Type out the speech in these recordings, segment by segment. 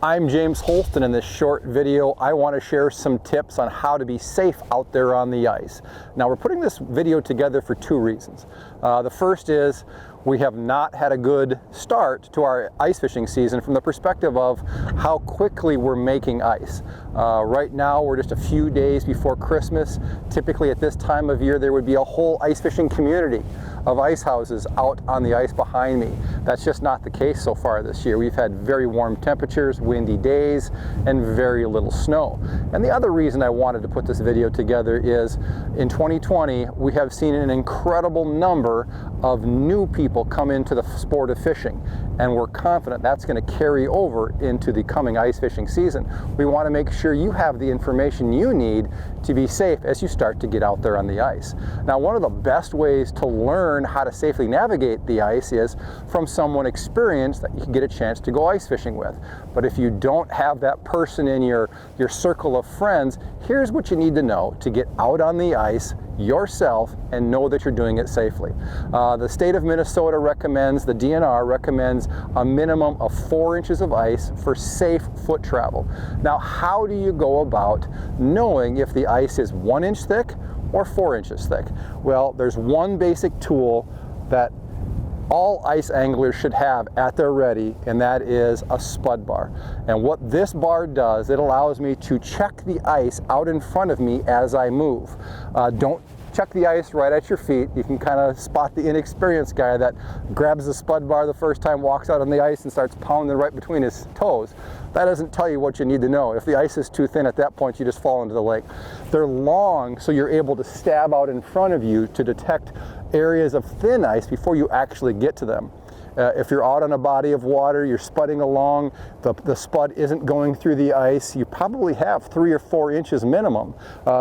I'm James Holst, and in this short video I want to share some tips on how to be safe out there on the ice. Now, we're putting this video together for two reasons. The first is we have not had a good start to our ice fishing season from the perspective of how quickly we're making ice. Right now we're just a few days before Christmas. Typically at this time of year there would be a whole ice fishing community of ice houses out on the ice behind me. That's just not the case so far this year. We've had very warm temperatures, windy days, and very little snow. And the other reason I wanted to put this video together is in 2020 we have seen an incredible number of new people come into the sport of fishing, and we're confident that's going to carry over into the coming ice fishing season. We want to make sure you have the information you need to be safe as you start to get out there on the ice. Now, one of the best ways to learn how to safely navigate the ice is from someone experienced that you can get a chance to go ice fishing with. But if you don't have that person in your circle of friends, here's what you need to know to get out on the ice yourself and know that you're doing it safely. The state of Minnesota recommends, the DNR recommends a minimum of 4 inches of ice for safe foot travel. Now, how do you go about knowing if the ice is 1 inch thick or 4 inches thick? Well, there's one basic tool that all ice anglers should have at their ready, and that is a spud bar. And what this bar does, it allows me to check the ice out in front of me as I move. Don't check the ice right at your feet. You can kind of spot the inexperienced guy that grabs the spud bar the first time, walks out on the ice and starts pounding right between his toes. That doesn't tell you what you need to know. If the ice is too thin at that point, you just fall into the lake. They're long, so you're able to stab out in front of you to detect areas of thin ice before you actually get to them. If you're out on a body of water, you're spudding along, the spud isn't going through the ice, you probably have 3 or 4 inches minimum.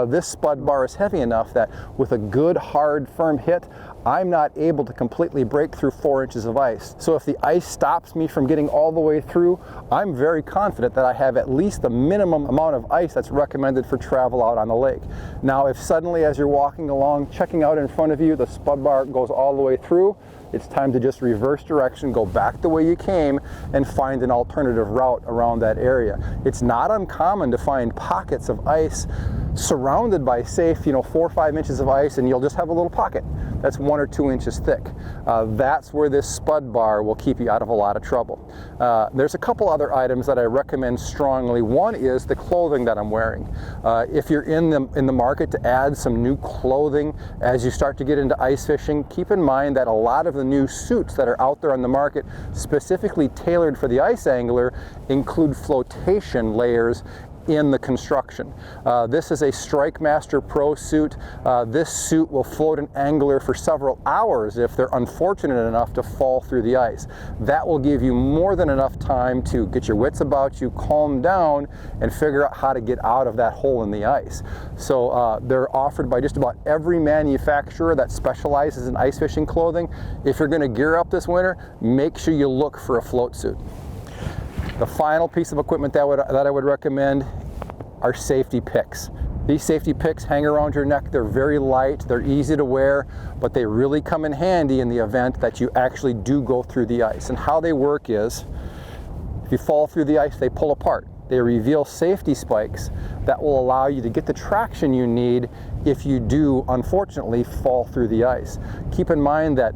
This spud bar is heavy enough that with a good, hard, firm hit, I'm not able to completely break through 4 inches of ice. So if the ice stops me from getting all the way through, I'm very confident that I have at least the minimum amount of ice that's recommended for travel out on the lake. Now, if suddenly as you're walking along, checking out in front of you, the spud bar goes all the way through, it's time to just reverse direction, go back the way you came, and find an alternative route around that area. It's not uncommon to find pockets of ice surrounded by safe, 4 or 5 inches of ice, and you'll just have a little pocket that's 1 or 2 inches thick. That's where this spud bar will keep you out of a lot of trouble. There's a couple other items that I recommend strongly. One is the clothing that I'm wearing. If you're in the market to add some new clothing as you start to get into ice fishing, keep in mind that a lot of the new suits that are out there on the market, specifically tailored for the ice angler, include flotation layers in the construction. This is a Strike Master Pro suit. This suit will float an angler for several hours if they're unfortunate enough to fall through the ice. That will give you more than enough time to get your wits about you, calm down, and figure out how to get out of that hole in the ice. So they're offered by just about every manufacturer that specializes in ice fishing clothing. If you're going to gear up this winter, make sure you look for a float suit. The final piece of equipment that I would recommend are safety picks. These safety picks hang around your neck. They're very light, they're easy to wear, but they really come in handy in the event that you actually do go through the ice. And how they work is, if you fall through the ice, they pull apart. They reveal safety spikes that will allow you to get the traction you need if you do, unfortunately, fall through the ice. Keep in mind that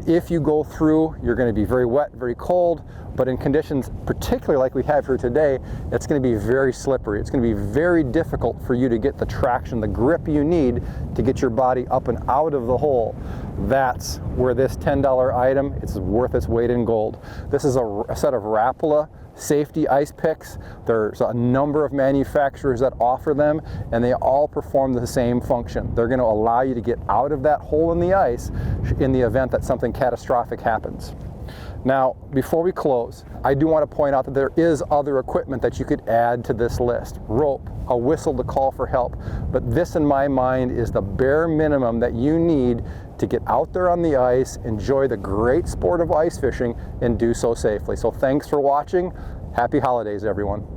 if you go through, you're going to be very wet, very cold, but in conditions particularly like we have here today, it's going to be very slippery. It's going to be very difficult for you to get the traction, the grip you need to get your body up and out of the hole. That's where this $10 item, it's worth its weight in gold. This is a set of Rapala safety ice picks. There's a number of manufacturers that offer them, and they all perform the same function. They're going to allow you to get out of that hole in the ice in the event that something catastrophic happens. Now, before we close, I do want to point out that there is other equipment that you could add to this list. Rope, a whistle to call for help. But this, in my mind, is the bare minimum that you need to get out there on the ice, enjoy the great sport of ice fishing, and do so safely. So thanks for watching. Happy holidays, everyone.